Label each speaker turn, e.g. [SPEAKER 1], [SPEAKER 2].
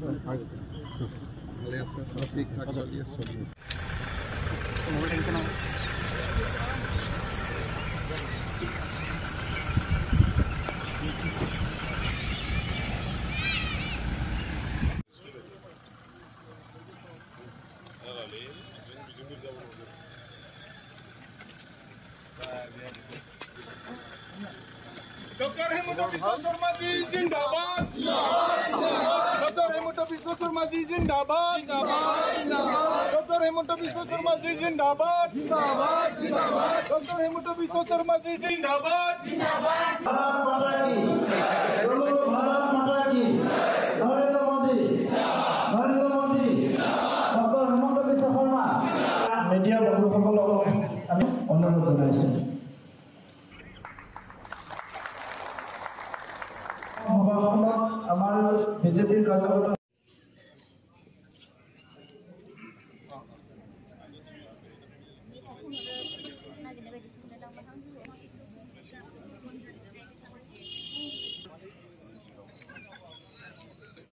[SPEAKER 1] ভালে আছে সব ঠিকঠাক চলি আছে डॉक्टर हेमंत बिश्व शर्मा जी जिंदाबाद डॉक्टर हेमंत बिश्व शर्मा जी जिंदाबाद डॉक्टर हेमंत बिश्व शर्मा जी जिंदाबाद डॉक्टर हेमंत बिश्व शर्मा जी जिंदाबाद
[SPEAKER 2] भारत माता की नरेंद्र मोदी डॉक्टर हेमंत बिश्व शर्मा मीडिया बंधुসকলক আমি অনুৰোধ জনাইছো সভাখনত আমাৰ বিজেপিৰ কাৰ্যকৰ্তা